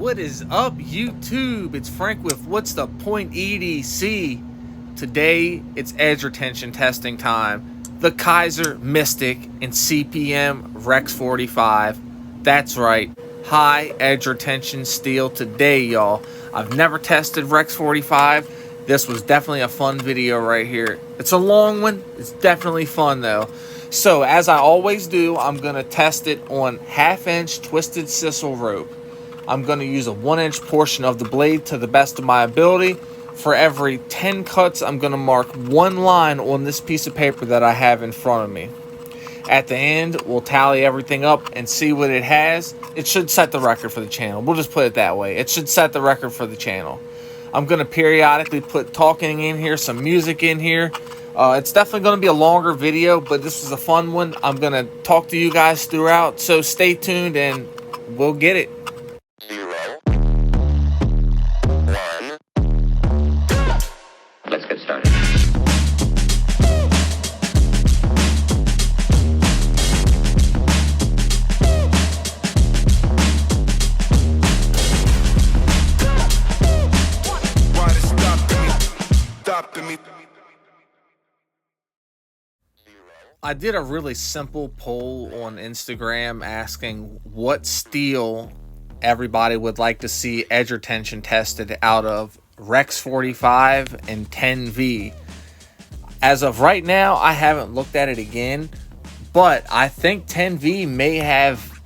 What is up, YouTube? It's Frank with What's the Point EDC. Today, it's edge retention testing time. The Kizer Mystic and CPM-REX45. That's right, high edge retention steel today, y'all. I've never tested REX45. This was definitely a fun video right here. It's a long one. It's definitely fun, though. So, as I always do, I'm going to test it on 1/2-inch twisted sisal rope. I'm going to use a 1-inch portion of the blade to the best of my ability. For every 10 cuts, I'm going to mark one line on this piece of paper that I have in front of me. At the end, we'll tally everything up and see what it has. It should set the record for the channel. We'll just put it that way. It should set the record for the channel. I'm going to periodically put talking in here, some music in here. It's definitely going to be a longer video, but this is a fun one. I'm going to talk to you guys throughout, so stay tuned and we'll get it. Let's get started. I did a really simple poll on Instagram asking what steel everybody would like to see edge retention tested out of REX45 and 10V. As of right now, I haven't looked at it again, but I think 10V may have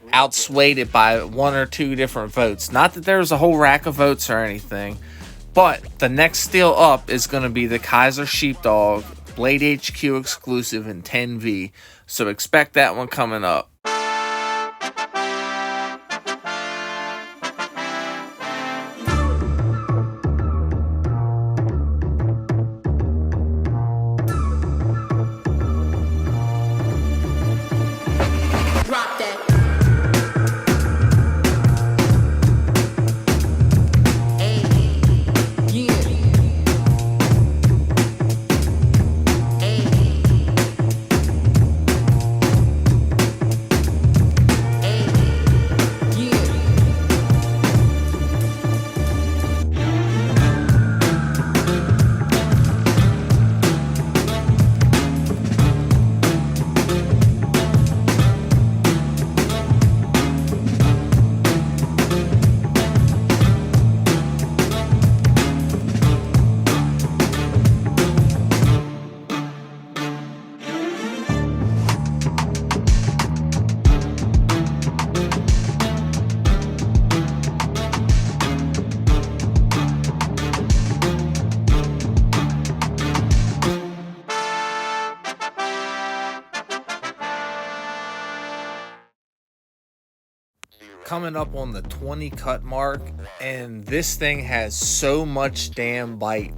outswayed it by 1 or 2 different votes. Not that there's a whole rack of votes or anything, but the next steel up is going to be the Kizer Sheepdog Blade HQ exclusive in 10V, so expect that one coming up. Coming up on the 20 cut mark, and this thing has so much damn bite.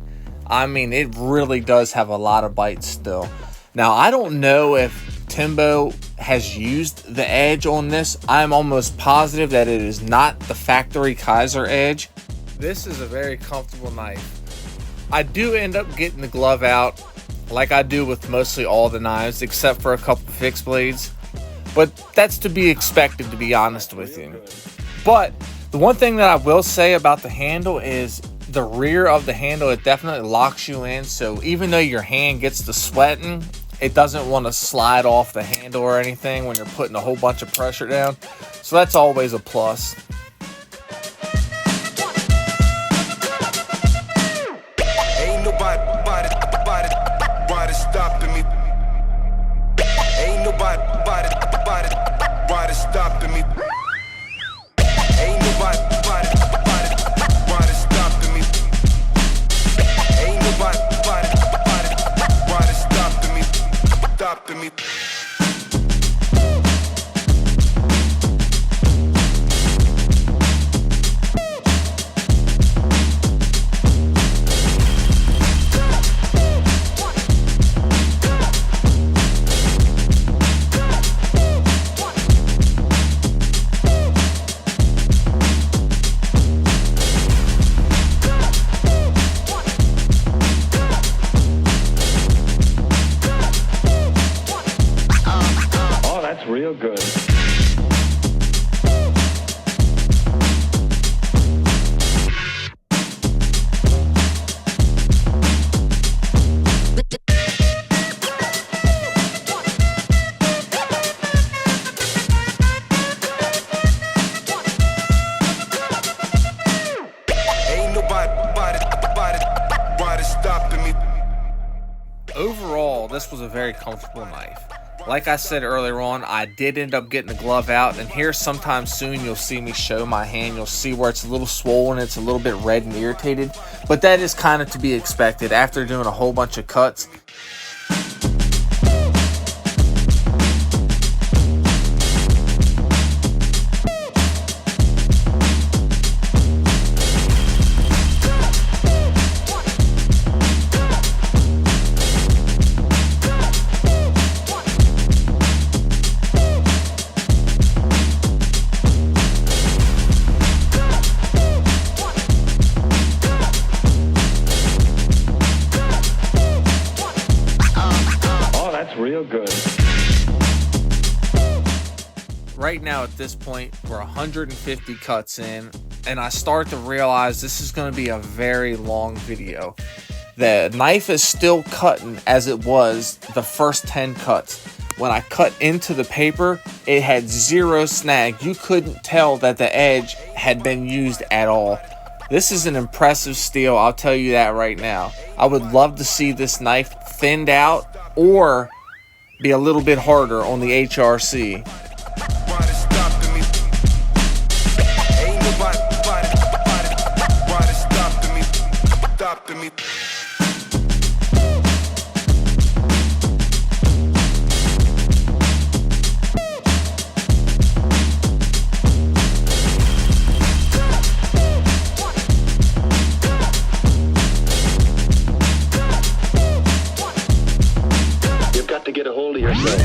I mean, it really does have a lot of bite still. Now, I don't know if Timbo has used the edge on this. I'm almost positive that it is not the factory Kizer edge. This is a very comfortable knife. I do end up getting the glove out like I do with mostly all the knives, except for a couple fixed blades. But that's to be expected, to be honest with you. But the one thing that I will say about the handle is the rear of the handle, it definitely locks you in. So even though your hand gets to sweating, it doesn't want to slide off the handle or anything when you're putting a whole bunch of pressure down. So that's always a plus. Ain't nobody stopping me. Ain't nobody stopping me. Ain't nobody stopping me. Ain't nobody stopping me. overall, this was a very comfortable knife. Like I said earlier on, I did end up getting the glove out, and here sometime soon you'll see me show my hand. You'll see where it's a little swollen, it's a little bit red and irritated, but that is kind of to be expected after doing a whole bunch of cuts. Real good. Right now at this point, we're 150 cuts in, and I start to realize this is going to be a very long video. The knife is still cutting as it was the first 10 cuts. When I cut into the paper, it had zero snag. You couldn't tell that the edge had been used at all. This is an impressive steel, I'll tell you that right now. I would love to see this knife thinned out or be a little bit harder on the HRC. You've got to get a hold of yourself.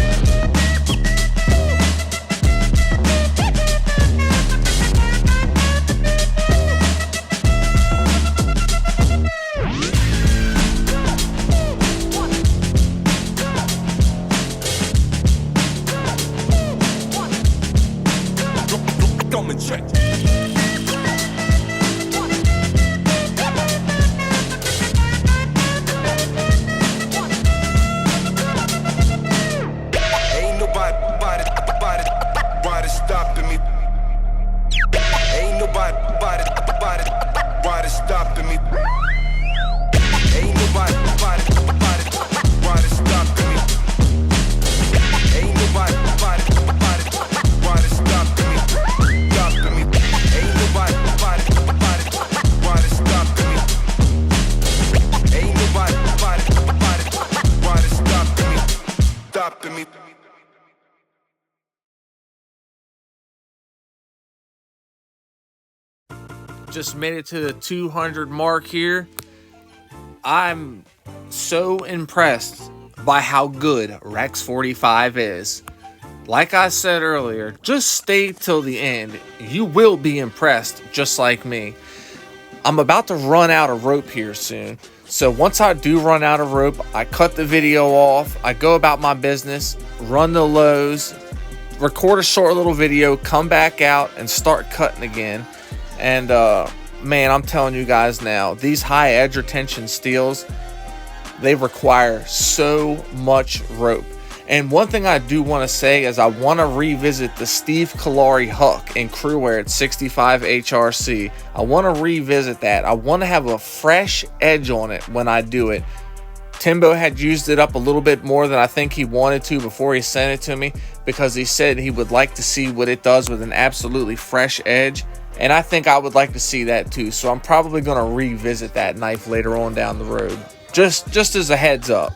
Just made it to the 200 mark here. I'm so impressed by how good REX45 is. Like I said earlier, just stay till the end. You will be impressed just like me. I'm about to run out of rope here soon. So once I do run out of rope, I cut the video off. I go about my business, run the lows, record a short little video, come back out and start cutting again. And man, I'm telling you guys now, these high edge retention steels, they require so much rope. And one thing I do want to say is I want to revisit the Steve Kalari Huck in Crewwear at 65 HRC. I want to revisit that. I want to have a fresh edge on it when I do it. Timbo had used it up a little bit more than I think he wanted to before he sent it to me, because he said he would like to see what it does with an absolutely fresh edge. And I think I would like to see that too. So I'm probably going to revisit that knife later on down the road. Just as a heads up.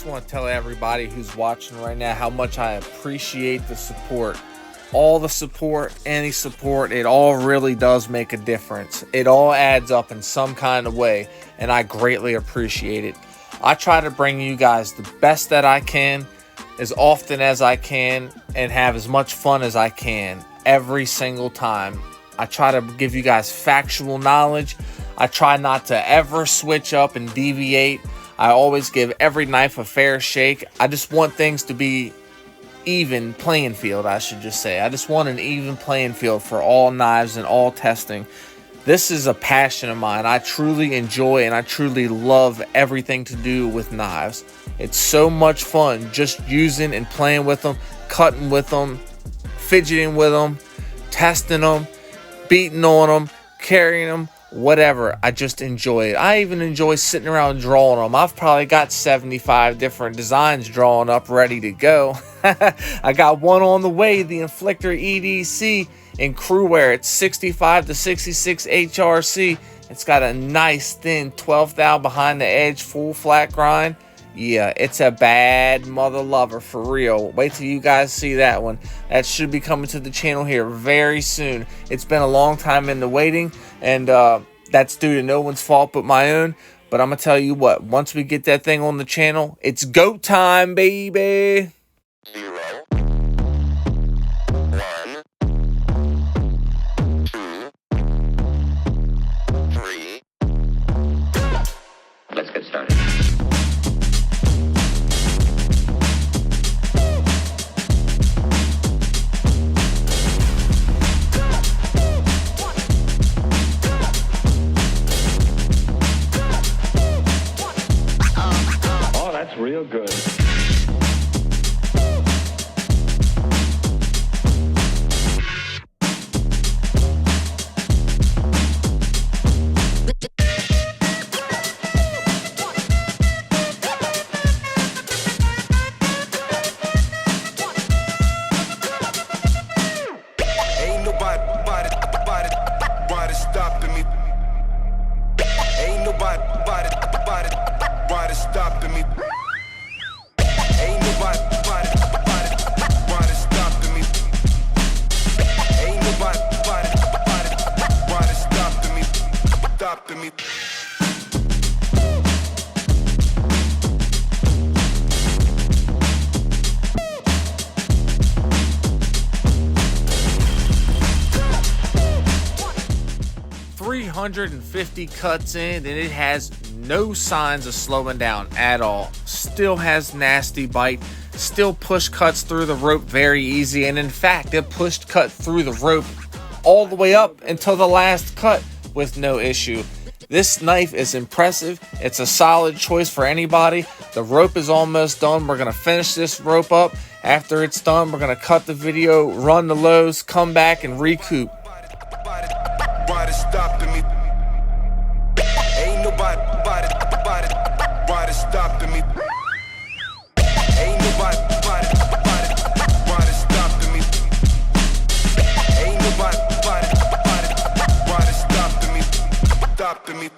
just want to tell everybody who's watching right now how much I appreciate the support. All the support, any support, it all really does make a difference. It all adds up in some kind of way, and I greatly appreciate it. I try to bring you guys the best that I can, as often as I can, and have as much fun as I can every single time. I try to give you guys factual knowledge. I try not to ever switch up and deviate. I always give every knife a fair shake. I just want things to be even playing field, I should just say. I just want an even playing field for all knives and all testing. This is a passion of mine. I truly enjoy and I truly love everything to do with knives. It's so much fun just using and playing with them, cutting with them, fidgeting with them, testing them, beating on them, carrying them, whatever. I just enjoy it. I even enjoy sitting around drawing them. I've probably got 75 different designs drawn up ready to go. I got one on the way, the Inflictor EDC in crew wear. It's 65 to 66 HRC. It's got a nice thin 12th thou behind the edge, full flat grind. Yeah, it's a bad mother lover for real. Wait till you guys see that one. That should be coming to the channel here very soon. It's been a long time in the waiting, and that's due to no one's fault but my own. But I'm going to tell you what, once we get that thing on the channel, it's go time, baby. 0, 1, 2, 3. Let's get started. Oh, that's real good. Ain't nobody stopping me. Ain't nobody stopping me. Ain't nobody stopping me. Ain't nobody stopping me. 350 cuts in, and it has no signs of slowing down at all. Still has nasty bite, still push cuts through the rope very easy, and in fact it pushed cut through the rope all the way up until the last cut with no issue. This knife is impressive. It's a solid choice for anybody. The rope is almost done. We're going to finish this rope up. After it's done, we're going to cut the video, run the lows, come back and recoup. Nobody stopping me. Ain't nobody stopping me. Ain't nobody stopping me. Ain't nobody stopping me.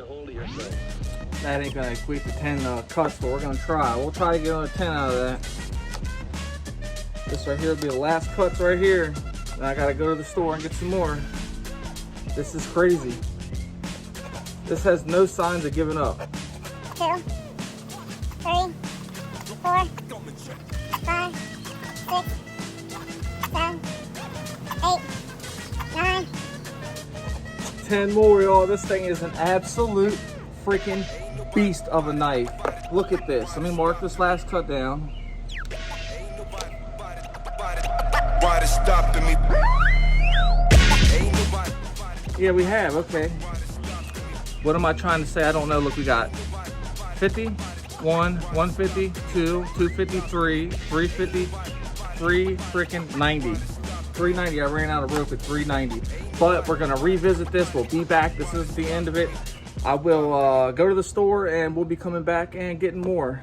1. That ain't gonna equate to 10 cuts, but we're gonna try. We'll try to get another 10 out of that. This right here will be the last cuts right here. Then I gotta go to the store and get some more. This is crazy. This has no signs of giving up. 2, 3, 4, 5, 6, 7, 8, 9. 10 more, y'all. This thing is an absolute freaking beast of a knife. Look at this. Let me mark this last cut down. Nobody stopping me. Ain't nobody. Yeah, we have. Okay. What am I trying to say? I don't know. Look, we got 50, 1, 150, 2, 253, 350, 3 freaking 90. 390. I ran out of rope at 390. But we're going to revisit this. We'll be back. This is the end of it. I will go to the store and we'll be coming back and getting more.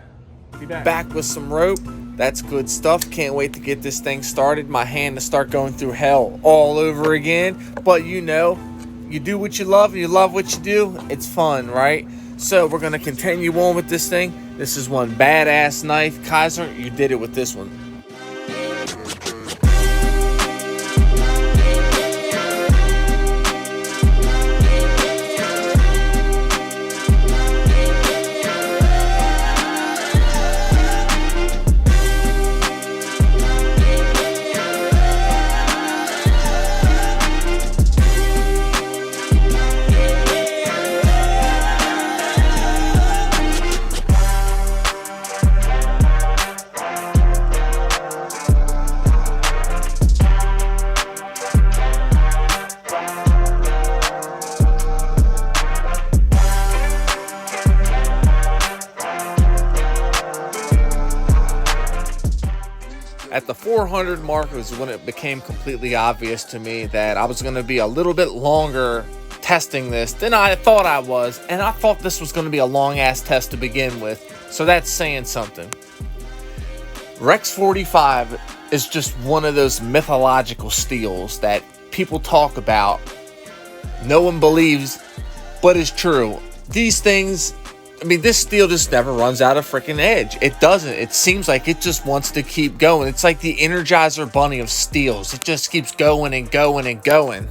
Be back. Back with some rope. That's good stuff. Can't wait to get this thing started. My hand to start going through hell all over again. But you know, you do what you love and you love what you do. It's fun, right? So we're going to continue on with this thing. This is one badass knife. Kizer, you did it with this one. At the 400 mark was when it became completely obvious to me that I was going to be a little bit longer testing this than I thought I was, and I thought this was going to be a long ass test to begin with, so that's saying something. REX45 is just one of those mythological steels that people talk about, no one believes, but is true. These things, I mean, this steel just never runs out of freaking edge. It doesn't. It seems like it just wants to keep going. It's like the Energizer Bunny of steels. It just keeps going and going and going.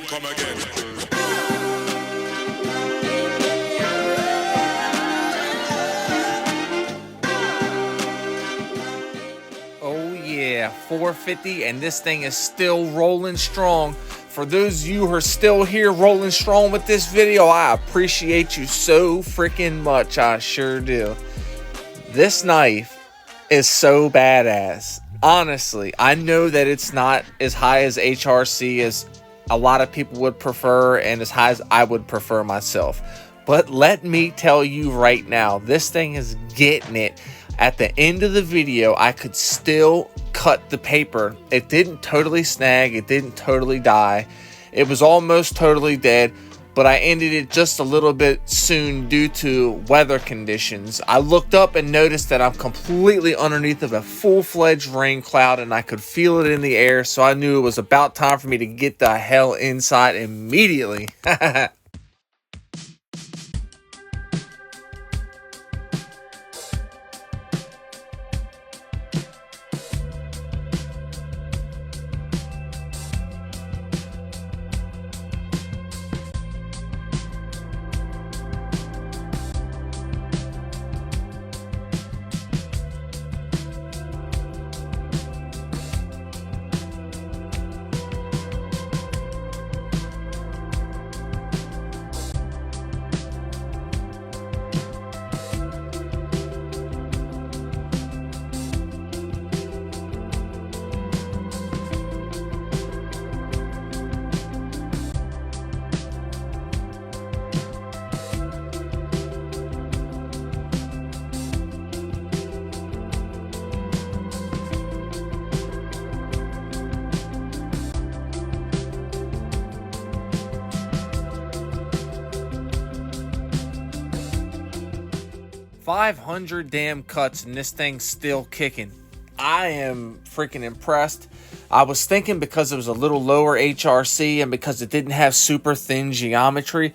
Come again. Oh yeah, 450, and this thing is still rolling strong. For those of you who are still here rolling strong with this video, I appreciate you so freaking much. I sure do. This knife is so badass. Honestly, I know that it's not as high as HRC as a lot of people would prefer and as high as I would prefer myself. But let me tell you right now, this thing is getting it. At the end of the video, I could still cut the paper. It didn't totally snag. It didn't totally die. It was almost totally dead, but I ended it just a little bit soon due to weather conditions. I looked up and noticed that I'm completely underneath of a full-fledged rain cloud, and I could feel it in the air, so I knew it was about time for me to get the hell inside immediately. 500 damn cuts and this thing's still kicking. I am freaking impressed. I was thinking because it was a little lower HRC and because it didn't have super thin geometry,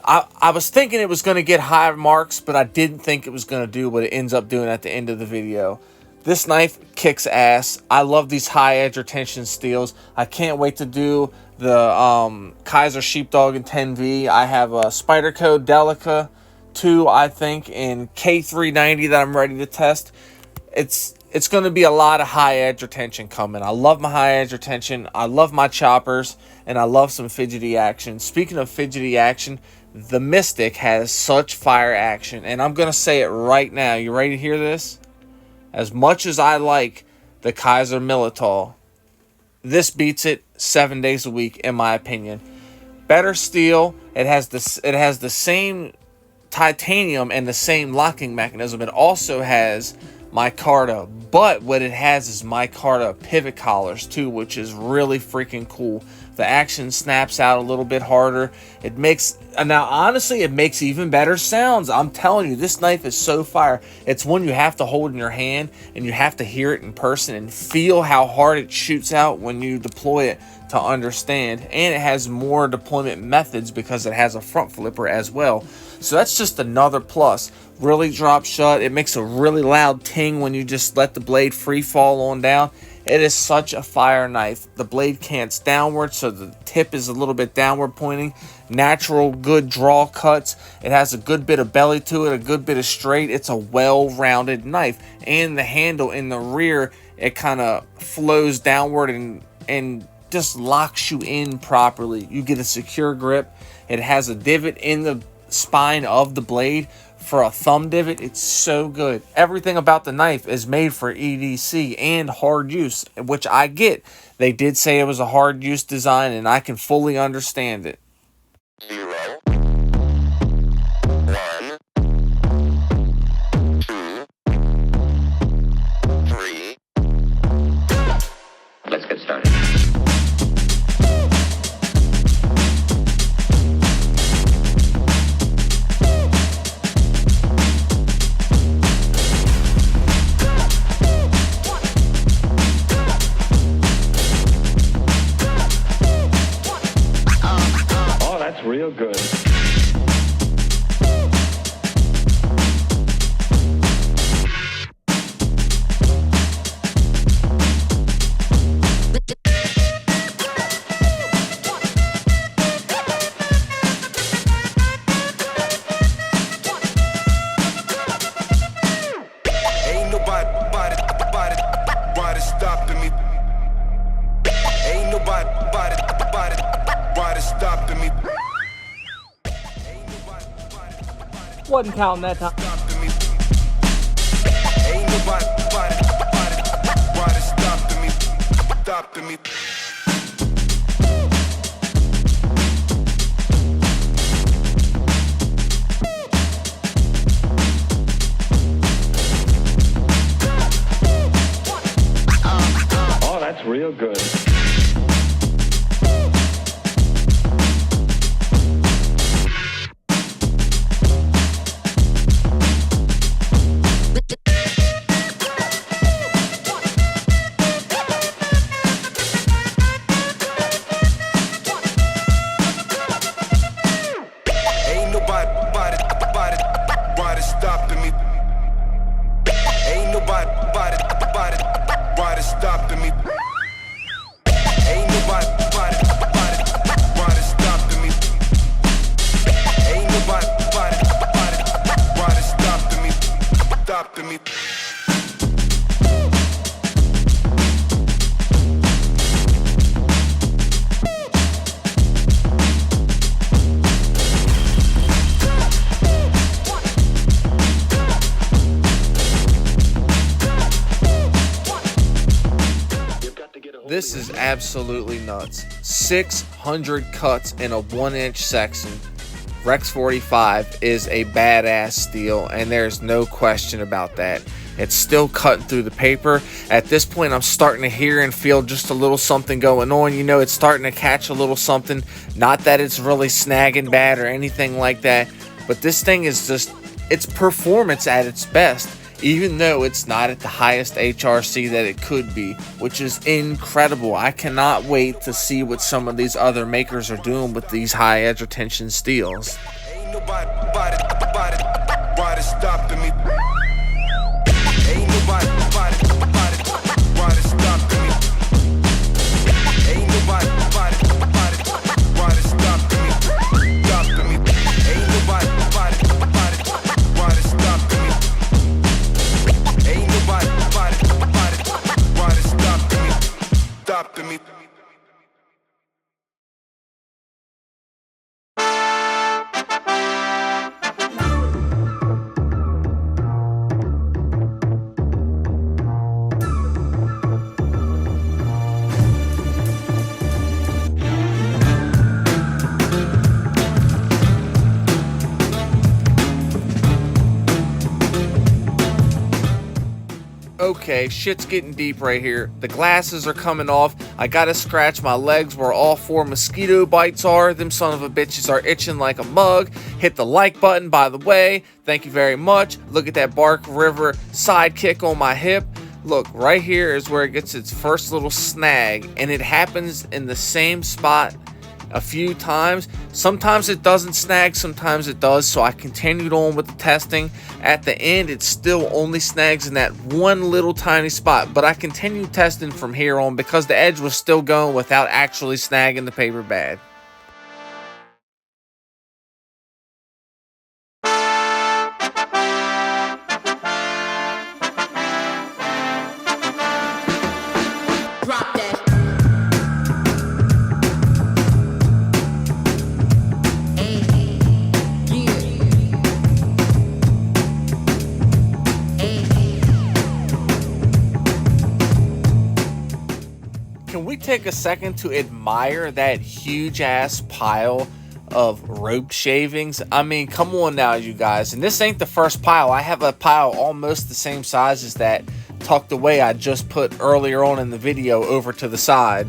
I was thinking it was going to get high marks, but I didn't think it was going to do what it ends up doing at the end of the video. This knife kicks ass. I love these high edge retention steels. I can't wait to do the Kizer Sheepdog in 10V. I have a Spyderco Delica 2, I think, in K390 that I'm ready to test. It's going to be a lot of high edge retention coming. I love my high edge retention. I love my choppers, and I love some fidgety action. Speaking of fidgety action, the Mystic has such fire action, and I'm going to say it right now. You ready to hear this? As much as I like the Kizer Militol, this beats it 7 days a week, in my opinion. Better steel. It has the same titanium and the same locking mechanism. It also has micarta, but what it has is micarta pivot collars too, which is really freaking cool. The action snaps out a little bit harder. It makes, now honestly, it makes even better sounds. I'm telling you, this knife is so fire. It's one you have to hold in your hand, and you have to hear it in person and feel how hard it shoots out when you deploy it to understand. And it has more deployment methods because it has a front flipper as well. So that's just another plus. Really drops shut. It makes a really loud ting when you just let the blade free fall on down. It is such a fire knife. The blade cants downward, so the tip is a little bit downward pointing. Natural, good draw cuts. It has a good bit of belly to it, a good bit of straight. It's a well-rounded knife. And the handle in the rear, it kind of flows downward and just locks you in properly. You get a secure grip. It has a divot in the spine of the blade for a thumb divot. It's so good. Everything about the knife is made for EDC and hard use, which I get. They did say it was a hard use design, and I can fully understand it. 0, 1, 2, 3. Let's get started. That's real good. Ain't nobody stopping me. Ain't nobody stopping me. Wasn't counting that time. Stopping me. Ain't nobody stopping me. Oh, that's real good. Ain't nobody stopping me. Ain't nobody stopping me. Ain't nobody stopping me. Ain't nobody stopping me. This is absolutely nuts. 600 cuts in a 1-inch section. REX45 is a badass steel, and there's no question about that. It's still cutting through the paper. At this point, I'm starting to hear and feel just a little something going on. You know, it's starting to catch a little something. Not that it's really snagging bad or anything like that, but this thing is just, it's performance at its best. even though it's not at the highest HRC that it could be, which is incredible. I cannot wait to see what some of these other makers are doing with these high edge retention steels. Ain't nobody stopping me. Ain't nobody stopping me. Ain't nobody stopping me. Ain't nobody stopping me. Ain't nobody stopping me. Okay, shit's getting deep right here. The glasses are coming off. I gotta scratch my legs where all 4 mosquito bites are. Them son of a bitches are itching like a mug. Hit the like button, by the way. Thank you very much. Look at that Bark River sidekick on my hip. Look, right here is where it gets its first little snag, and it happens in the same spot a few times. Sometimes it doesn't snag, sometimes it does, so I continued on with the testing. At the end, it still only snags in that one little tiny spot, but I continued testing from here on because the edge was still going without actually snagging the paper bag. Drop that. Can we take a second to admire that huge ass pile of rope shavings? I mean, come on now, you guys. And this ain't the first pile. I have a pile almost the same size as that tucked away I just put earlier on in the video over to the side.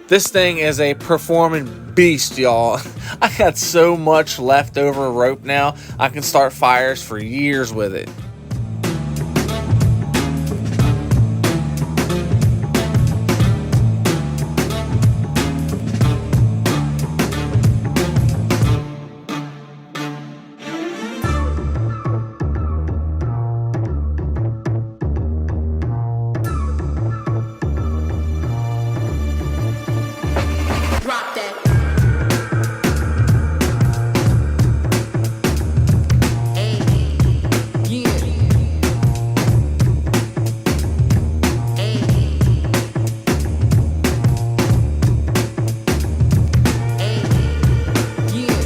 This thing is a performing beast, y'all. I got so much leftover rope now, I can start fires for years with it. Drop that. Hey, yeah. Hey, yeah.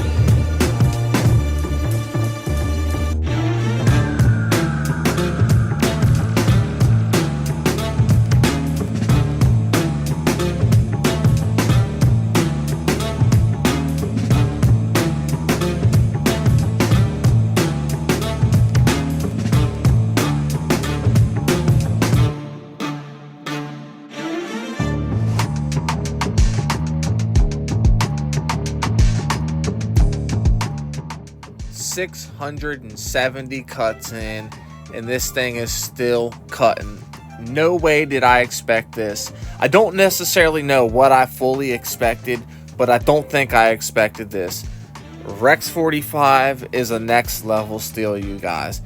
670 cuts in, and this thing is still cutting. No way did I expect this. I don't necessarily know what I fully expected, but I don't think I expected this. REX45 is a next level steel, you guys.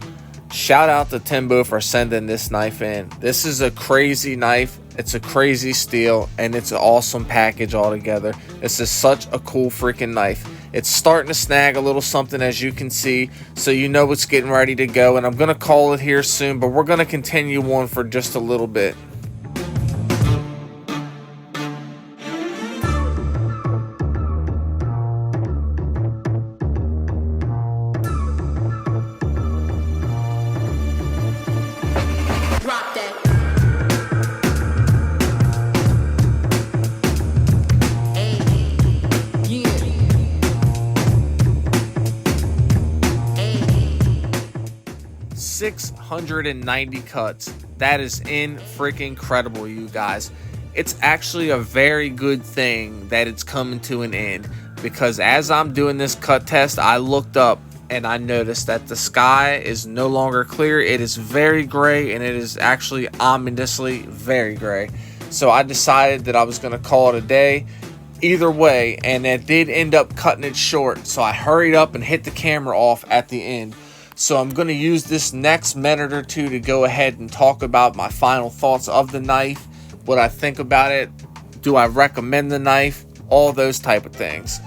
Shout out to Timbo for sending this knife in. This is a crazy knife. It's a crazy steel, and it's an awesome package altogether. This is such a cool freaking knife. It's starting to snag a little something, as you can see, so you know it's getting ready to go, and I'm going to call it here soon, but we're going to continue on for just a little bit. Drop that. Hey, yeah. Hey. 690 cuts. That is freaking incredible, you guys. It's actually a very good thing that it's coming to an end, because as I'm doing this cut test, I looked up and I noticed that the sky is no longer clear. It is very gray, and it is actually ominously very gray. So I decided that I was going to call it a day either way, and it did end up cutting it short. So I hurried up and hit the camera off at the end. So I'm going to use this next minute or two to go ahead and talk about my final thoughts of the knife, what I think about it, do I recommend the knife, all those type of things.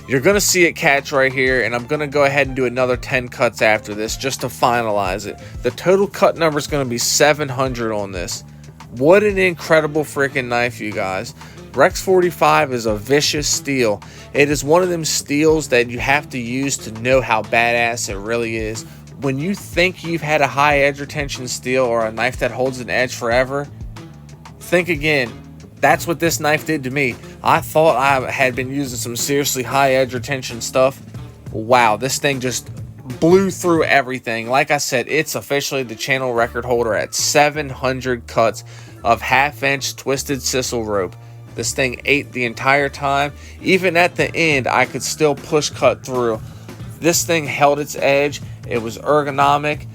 You're going to see it catch right here, and I'm going to go ahead and do another 10 cuts after this just to finalize it. The total cut number is going to be 700 on this. What an incredible freaking knife, you guys. REX45 is a vicious steel. It is one of them steels that you have to use to know how badass it really is. When you think you've had a high edge retention steel or a knife that holds an edge forever, think again. That's what this knife did to me. I thought I had been using some seriously high edge retention stuff. Wow, this thing just blew through everything. Like I said, it's officially the channel record holder at 700 cuts of 1/2 inch twisted sisal rope. This thing ate the entire time. Even at the end, I could still push cut through. This thing held its edge. It was ergonomic.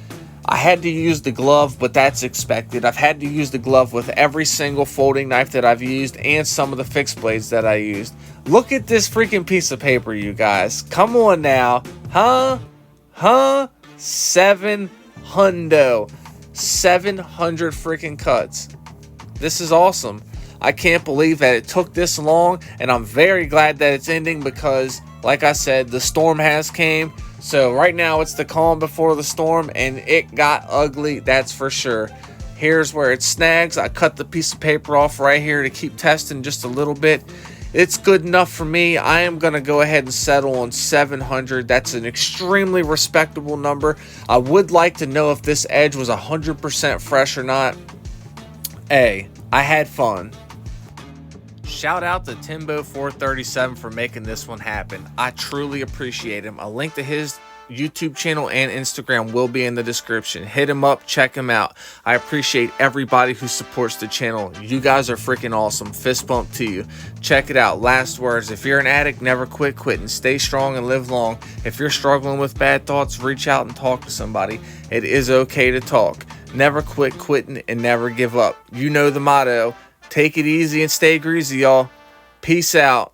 I had to use the glove, but that's expected. I've had to use the glove with every single folding knife that I've used and some of the fixed blades that I used. Look at this freaking piece of paper, you guys. Come on now. Huh? 700 freaking cuts. This is awesome. I can't believe that it took this long, and I'm very glad that it's ending because, like I said, the storm has came. So right now it's the calm before the storm, and it got ugly, that's for sure. Here's where it snags. I cut the piece of paper off right here to keep testing just a little bit. It's good enough for me. I am going to go ahead and settle on 700. That's an extremely respectable number. I would like to know if this edge was 100% fresh or not. Hey, I had fun. Shout out to Timbo437 for making this one happen. I truly appreciate him. A link to his YouTube channel and Instagram will be in the description. Hit him up, check him out. I appreciate everybody who supports the channel. You guys are freaking awesome. Fist bump to you. Check it out. Last words. If you're an addict, never quit quitting. Stay strong and live long. If you're struggling with bad thoughts, reach out and talk to somebody. It is okay to talk. Never quit quitting and never give up. You know the motto. Take it easy and stay greasy, y'all. Peace out.